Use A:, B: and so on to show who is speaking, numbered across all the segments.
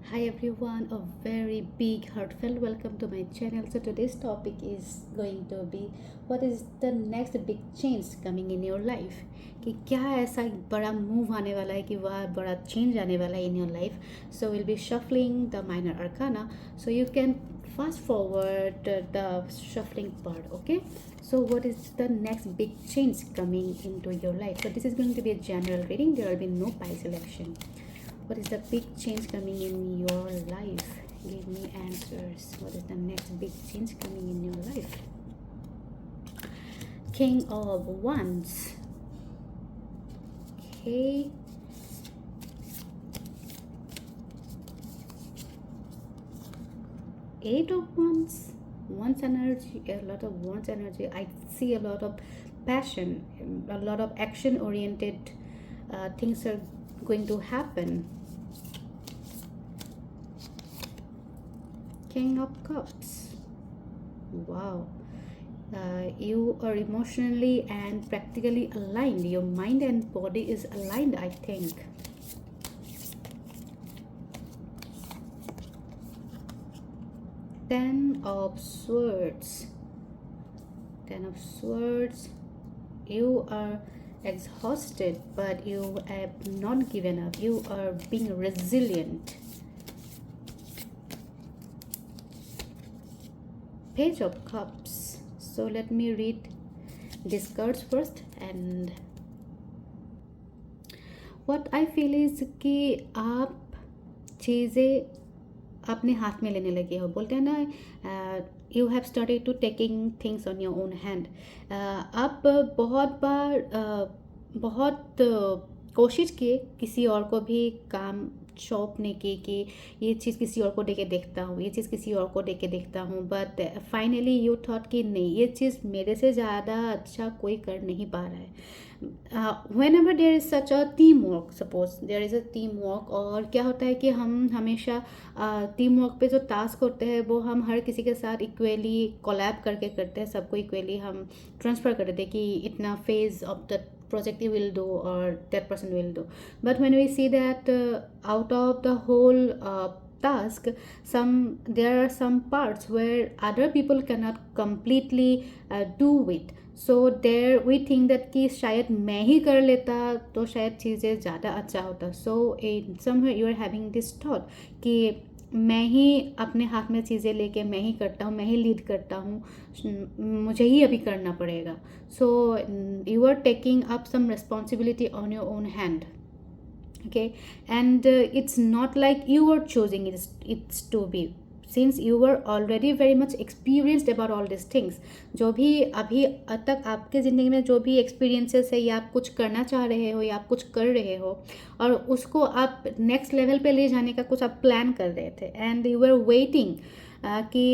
A: Hi everyone, a very big heartfelt welcome to my channel. So today's topic is going to be what is the next big change coming in your life. कि क्या ऐसा बड़ा move आने वाला है कि वह बड़ा चेंज आने वाला है in your life. So we'll be shuffling the minor arcana. So you can fast forward the shuffling part, okay? So what is the next big change coming into your life? So this is going to be a general reading. There will be no pie selection. What is the big change coming in your life? Give me answers. What is the next big change coming in your life? King of Wands. Okay. Eight of Wands. Wands energy, a lot of Wands energy. I see a lot of passion, a lot of action oriented things are going to happen. King of Cups. Wow. You are emotionally and practically aligned. Your mind and body is aligned, I think. Ten of Swords. Ten of Swords. You are exhausted, but you have not given up. You are being resilient. Page of Cups. So let me read these cards first. And what I feel is कि आप चीज़ें अपने हाथ में लेने लगे हो. बोलते हैं ना, you have started to taking things on your own hand. आप बहुत बार बहुत कोशिश किए किसी और को भी काम सौंपने की कि ये चीज़ किसी और को दे के देखता हूँ, ये चीज़ किसी और को दे के देखता हूँ, बट फाइनली यू थॉट कि नहीं, ये चीज़ मेरे से ज़्यादा अच्छा कोई कर नहीं पा रहा है. Whenever there is such a team work, suppose there is a team work, और क्या होता है कि हम हमेशा टीम वर्क पे जो टास्क होते हैं वो हम हर किसी के साथ इक्वली कोलैब करके करते हैं, सबको इक्वली हम ट्रांसफ़र कर देते हैं कि इतना phase of the project you will do or that person will do. But when we see that out of the whole task, there are some parts where other people cannot completely do it. So there we think that कि शायद मैं ही कर लेता तो शायद चीज़ें ज़्यादा अच्छा होता. So in somewhere you are having this thought कि मैं ही अपने हाथ में चीज़ें लेके मैं ही करता हूँ, मैं ही लीड करता हूँ, मुझे ही अभी करना पड़ेगा. So you are taking up some responsibility on your own hand. Okay, and it's not like you are choosing it's to be, since you were already very much experienced about all these things. जो भी अभी तक आपके ज़िंदगी में जो भी experiences है, या आप कुछ करना चाह रहे हो या आप कुछ कर रहे हो और उसको आप नेक्स्ट लेवल पे ले जाने का कुछ आप प्लान कर रहे थे, एंड यू आर वेटिंग कि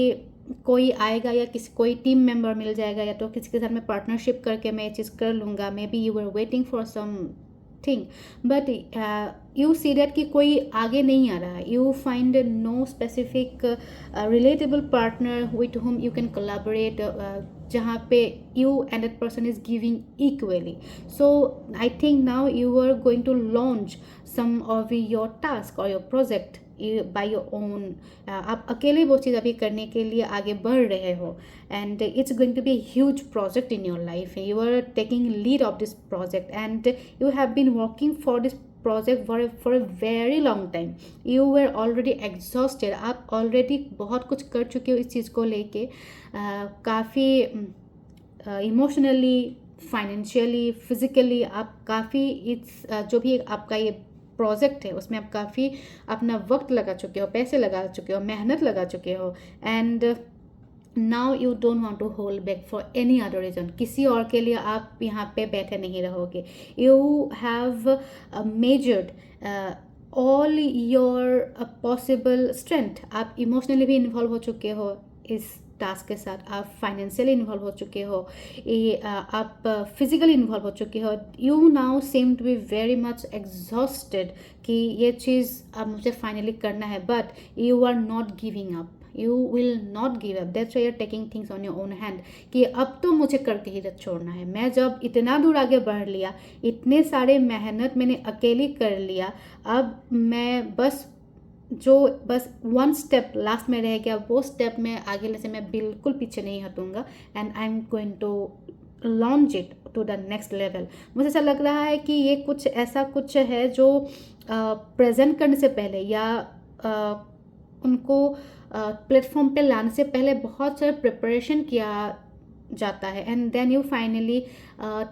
A: कोई आएगा या कोई टीम मेंबर मिल जाएगा, या तो किसी के साथ मैं पार्टनरशिप करके मैं ये चीज़ कर लूँगा. Maybe you are waiting for something, but you see that कि कोई आगे नहीं आ रहा है. You find no specific relatable partner with whom you can collaborate, जहाँ पे you and that person is giving equally. So I think now you are going to launch some of your task और your project by your own. आप अकेले वो चीज़ अभी करने के लिए आगे बढ़ रहे हो, and it's going to be a huge project in your life. You are taking lead of this project, and you have been working for this project for a very long time. You were already exhausted. आप already बहुत कुछ कर चुके हो इस चीज़ को लेके, काफ़ी इमोशनली, फाइनेंशियली, फिजिकली आप काफ़ी इस जो भी आपका ये प्रोजेक्ट है उसमें आप काफ़ी अपना वक्त लगा चुके हो, पैसे लगा चुके हो, मेहनत लगा चुके हो, and now you don't want to hold back for any other reason. किसी और के लिए आप यहाँ पे बैठे नहीं रहोगे. You have measured all your possible strength. आप इमोशनली भी इन्वॉल्व हो चुके हो इस टास्क के साथ, आप फाइनेंशियली इन्वॉल्व हो चुके हो, आप फिजिकली इन्वॉल्व हो चुके हो. You now seem to be very much exhausted कि ये चीज़ अब मुझे फाइनली करना है, but you are not giving up. You will not give up. That's why you are taking things on your own hand कि अब तो मुझे करके ही छोड़ना है. मैं जब इतना दूर आगे बढ़ लिया, इतने सारे मेहनत मैंने अकेली कर लिया, अब मैं बस जो बस वन स्टेप लास्ट में रह गया, वो स्टेप में आगे लेने से मैं बिल्कुल पीछे नहीं हटूंगा, and I am going to launch it to the next level. मुझे ऐसा लग रहा है कि ये कुछ ऐसा कुछ है जो प्रेजेंट करने से पहले या उनको प्लेटफॉर्म पे लाने से पहले बहुत सारा प्रिपरेशन किया जाता है, and then you finally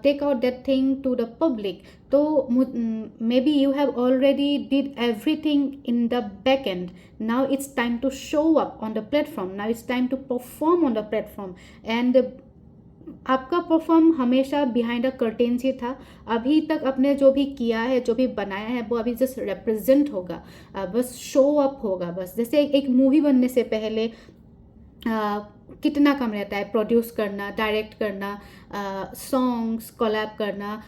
A: take out that thing to the public. तो maybe you have already did everything in the back end, now it's time to show up on the platform, now it's time to perform on the platform. And आपका perform हमेशा behind a curtains ही था। अभी तक आपने जो भी किया है, जो भी बनाया है, वो अभी जस्ट रिप्रेजेंट होगा, बस शो अप होगा। बस जैसे एक मूवी बनने से पहले कितना काम रहता है, प्रोड्यूस करना, डायरेक्ट करना, सॉन्ग्स कोलैब करना,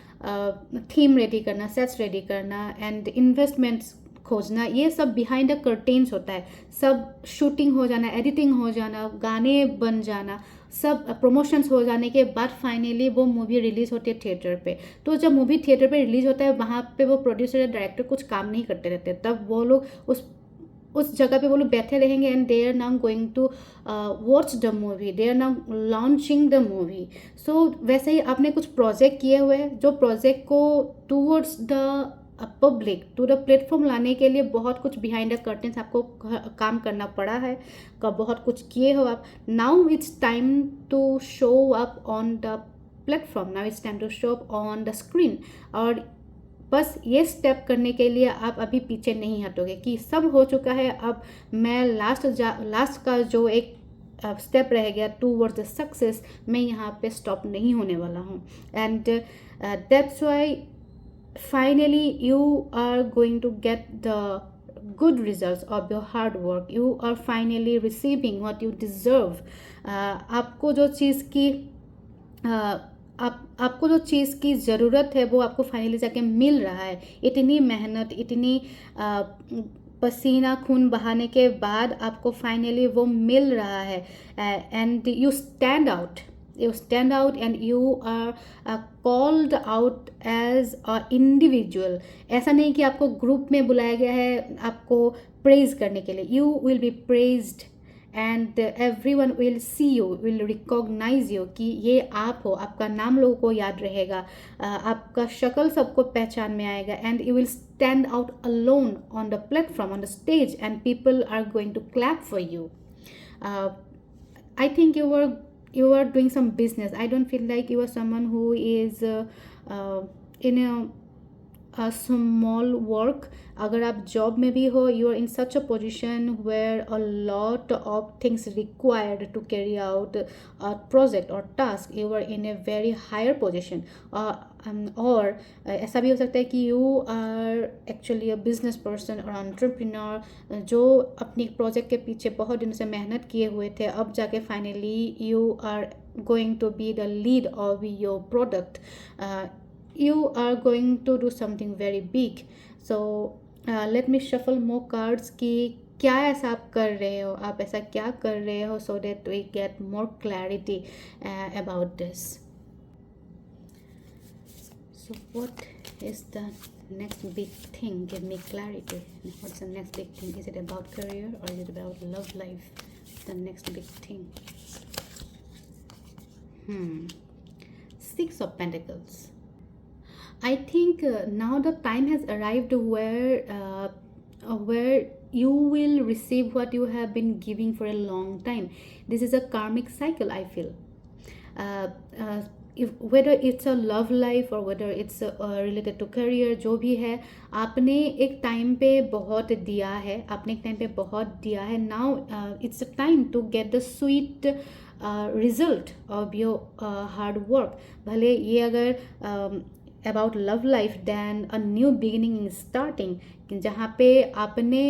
A: थीम रेडी करना, सेट्स रेडी करना, एंड इन्वेस्टमेंट्स खोजना, ये सब बिहाइंड द कर्टेन्स होता है। सब शूटिंग हो जाना, एडिटिंग हो जाना, गाने बन जाना, सब प्रमोशंस हो जाने के बाद फाइनली वो मूवी रिलीज़ होती है थिएटर पे। तो जब मूवी थिएटर पे रिलीज़ होता है, वहाँ पे वो प्रोड्यूसर या डायरेक्टर कुछ काम नहीं करते रहते, तब वो लोग उस जगह पे वो लोग बैठे रहेंगे, and they are now going to watch the movie, they are now launching the movie. So वैसे ही आपने कुछ प्रोजेक्ट किए हुए हैं, जो प्रोजेक्ट को towards the public, to the platform लाने के लिए बहुत कुछ बिहाइंड द कर्टेन्स आपको काम करना पड़ा है, बहुत कुछ किए हो आप। Now it's time to show up on the platform, now it's time to show up on the screen. और बस ये स्टेप करने के लिए आप अभी पीछे नहीं हटोगे कि सब हो चुका है, अब मैं लास्ट का जो एक स्टेप रह गया टूवर्ड्स द सक्सेस, मैं यहाँ पे स्टॉप नहीं होने वाला हूँ। And that's Y finally you are going to get the good results of your hard work. You are finally receiving what you deserve. आपको जो चीज़ की आपको जो चीज़ की ज़रूरत है वो आपको फाइनली जाके मिल रहा है। इतनी मेहनत, इतनी पसीना खून बहाने के बाद आपको फाइनली वो मिल रहा है, and you stand out, and you are called out as a individual। ऐसा नहीं कि आपको ग्रुप में बुलाया गया है आपको प्रेज करने के लिए। you will be praised and everyone will see you, will recognize you कि ये आप हो, आपका नाम लोगों को याद रहेगा, आपका शक्ल सबको पहचान में आएगा, and you will stand out alone on the platform, on the stage, and people are going to clap for you। I think you are doing some business. I don't feel like you are someone who is in a small work। अगर आप job में भी हो, you are in such a position where a lot of things required to carry out a project or task, you are in a very higher position। और ऐसा भी हो सकता है कि you are actually a business person or entrepreneur, जो अपनी project के पीछे बहुत दिनों से मेहनत किए हुए थे, अब जाके finally you are going to be the lead of your product। you are going to do something very big। so let me shuffle more cards कि क्या ऐसा आप कर रहे हो, आप ऐसा क्या कर रहे हो, so that we get more clarity about this। so what is the next big thing? Give me clarity. What's the next big thing? Is it about career or is it about love life? The next big thing। Six of Pentacles। I think now the time has arrived where you will receive what you have been giving for a long time। This is a karmic cycle, I feel। whether it's a love life or whether it's related to career, जो भी है, आपने एक time पे बहुत दिया है, now it's a time to get the sweet result of your hard work। भले ये अगर about love life, then a new beginning is starting, जहाँ पे आपने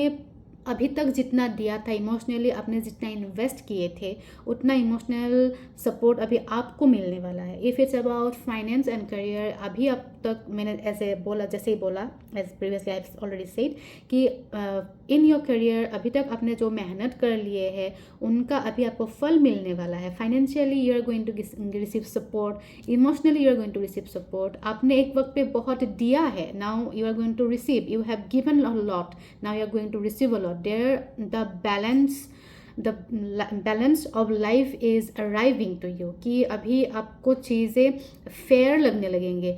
A: अभी तक जितना दिया था इमोशनली, आपने जितना इन्वेस्ट किए थे, उतना इमोशनल सपोर्ट अभी आपको मिलने वाला है। If it's about finance and career, अभी अब तक मैंने ऐसे बोला, जैसे ही बोला as previously I already said कि इन योर करियर अभी तक आपने जो मेहनत कर लिए है उनका अभी आपको फल मिलने वाला है. Financially you are going to receive support, emotionally you are going to receive support. आपने एक वक्त पे बहुत दिया है, now you are going to receive. You have given a lot, now you are going to receive a lot. There the balance of life is arriving to you, कि अभी आपको चीज़ें फेयर लगने लगेंगे.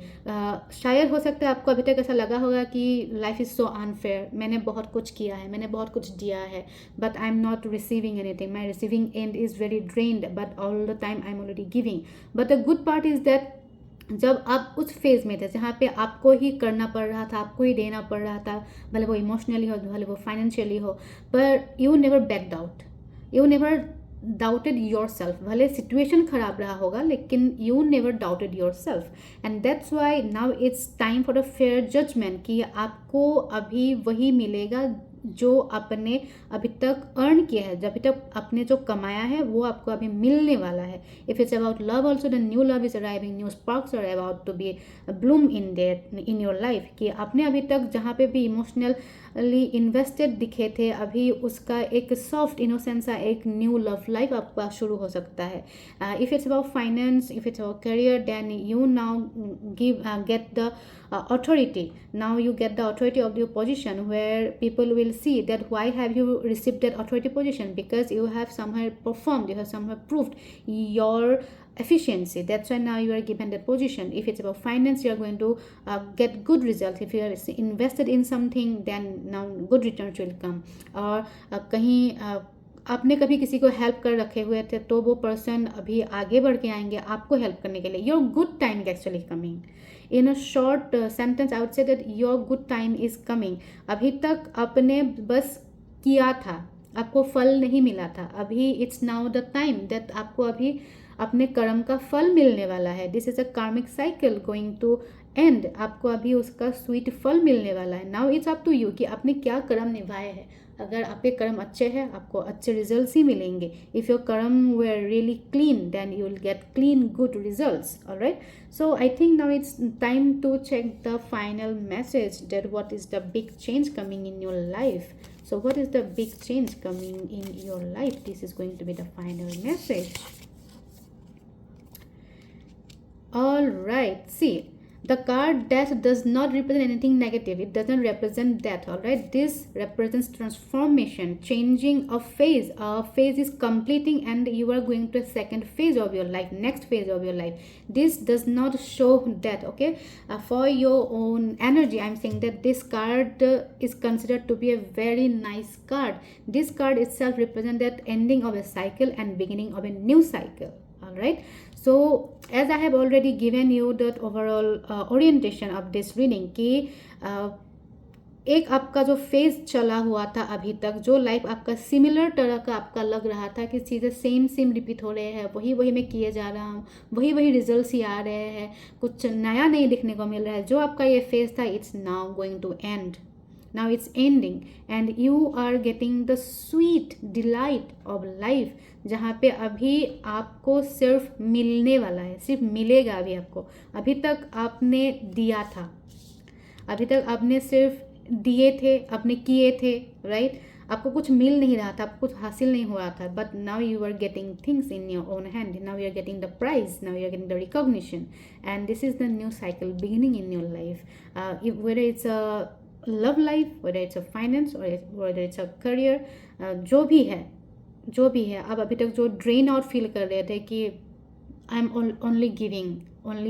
A: शायद हो सकता है आपको अभी तक ऐसा लगा होगा कि लाइफ इज़ सो अनफेयर, मैंने बहुत कुछ किया है, मैंने बहुत कुछ दिया है, but I am not receiving anything, my receiving end is very drained, but all the time I am already giving. But the good part is that जब आप उस फेज़ में थे जहाँ पे आपको ही करना पड़ रहा था, आपको ही देना पड़ रहा था, भले वो इमोशनली हो, भले वो फाइनेंशियली हो, पर you never backed out, you never doubted yourself. भले सिचुएशन खराब रहा होगा लेकिन you never doubted yourself. And that's why now it's time for a fair judgement, कि आपको अभी वही मिलेगा जो आपने अभी तक अर्न किया है, अभी तक आपने जो कमाया है वो आपको अभी मिलने वाला है. If it's about love also, the new love is arriving, new sparks are about to be bloom in your life. कि आपने अभी तक जहाँ पे भी इमोशनली इन्वेस्टेड दिखे थे, अभी उसका एक सॉफ्ट इनोसेंस सा एक न्यू लव लाइफ आपका शुरू हो सकता है. If it's about finance, if it's about career, then you now get the authority. Now you get the authority of your position, where people will see that why have you received that authority position, because you have somewhere performed, you have somewhere proved your efficiency. That's why now you are given that position. If it's about finance, you are going to get good results. If you are invested in something, then now good returns will come. और कहीं आपने कभी किसी को help कर रखे हुए थे तो वो पर्सन अभी आगे बढ़ के आएंगे आपको हेल्प करने के लिए. Your good time is actually coming. In a short sentence I would say that your good time is coming. अभी तक आपने बस किया था, आपको फल नहीं मिला था, अभी it's now the time that आपको अभी अपने कर्म का फल मिलने वाला है. दिस इज़ अ कार्मिक साइकिल गोइंग टू एंड. आपको अभी उसका स्वीट फल मिलने वाला है. Now it's up to you कि आपने क्या कर्म निभाए हैं. अगर आपके कर्म अच्छे हैं आपको अच्छे रिजल्ट्स ही मिलेंगे. If your karma were really clean then you will get clean good results. Alright, so I think now it's time to check the final message, that what is the big change coming in your life. So what is the big change coming in your life? This is going to be the final message. All right, see, the card death does not represent anything negative. It doesn't represent death. All right, this represents transformation, changing a phase. A phase is completing and you are going to a second phase of your life, next phase of your life. This does not show death. Okay, for your own energy, I'm saying that this card is considered to be a very nice card. This card itself represents that ending of a cycle and beginning of a new cycle. All right, so as I have already given you that overall orientation of this reading, कि एक आपका जो phase चला हुआ था अभी तक, जो लाइफ आपका सिमिलर तरह का आपका लग रहा था कि चीज़ें सेम रिपीट हो रहे हैं, वही मैं किए जा रहा हूँ, वही रिजल्ट्स ही आ रहे हैं, कुछ नया नहीं दिखने को मिल रहा है, जो आपका ये फेज था it's now going to end. Now it's ending and you are getting the sweet delight of life, जहाँ पे अभी आपको सिर्फ मिलने वाला है, सिर्फ मिलेगा अभी आपको. अभी तक आपने दिया था, अभी तक आपने सिर्फ दिए थे, आपने किए थे, राइट. आपको कुछ मिल नहीं रहा था, आपको कुछ हासिल नहीं हो रहा था, but now you are getting things in your own hand. Now you are getting the prize, now you are getting the recognition, and this is the new cycle beginning in your life. Whether it's a love life, whether it's a finance or whether it's a career, जो भी है आप अभी तक जो drain out feel कर रहे थे कि I am only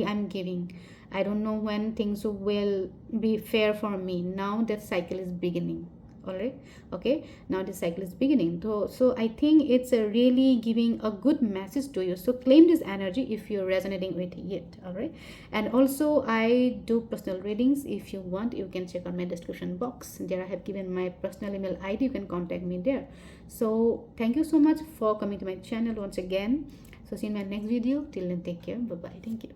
A: I am giving, I don't know when things will be fair for me. Now that cycle is beginning. All right, okay, now the cycle is beginning. So I think it's really giving a good message to you. So claim this energy if you're resonating with it. All right, and also I do personal readings. If you want, you can check out my description box. There I have given my personal email ID. You can contact me there. So thank you so much for coming to my channel once again. So see you in my next video. Till then, take care. Bye bye. Thank you.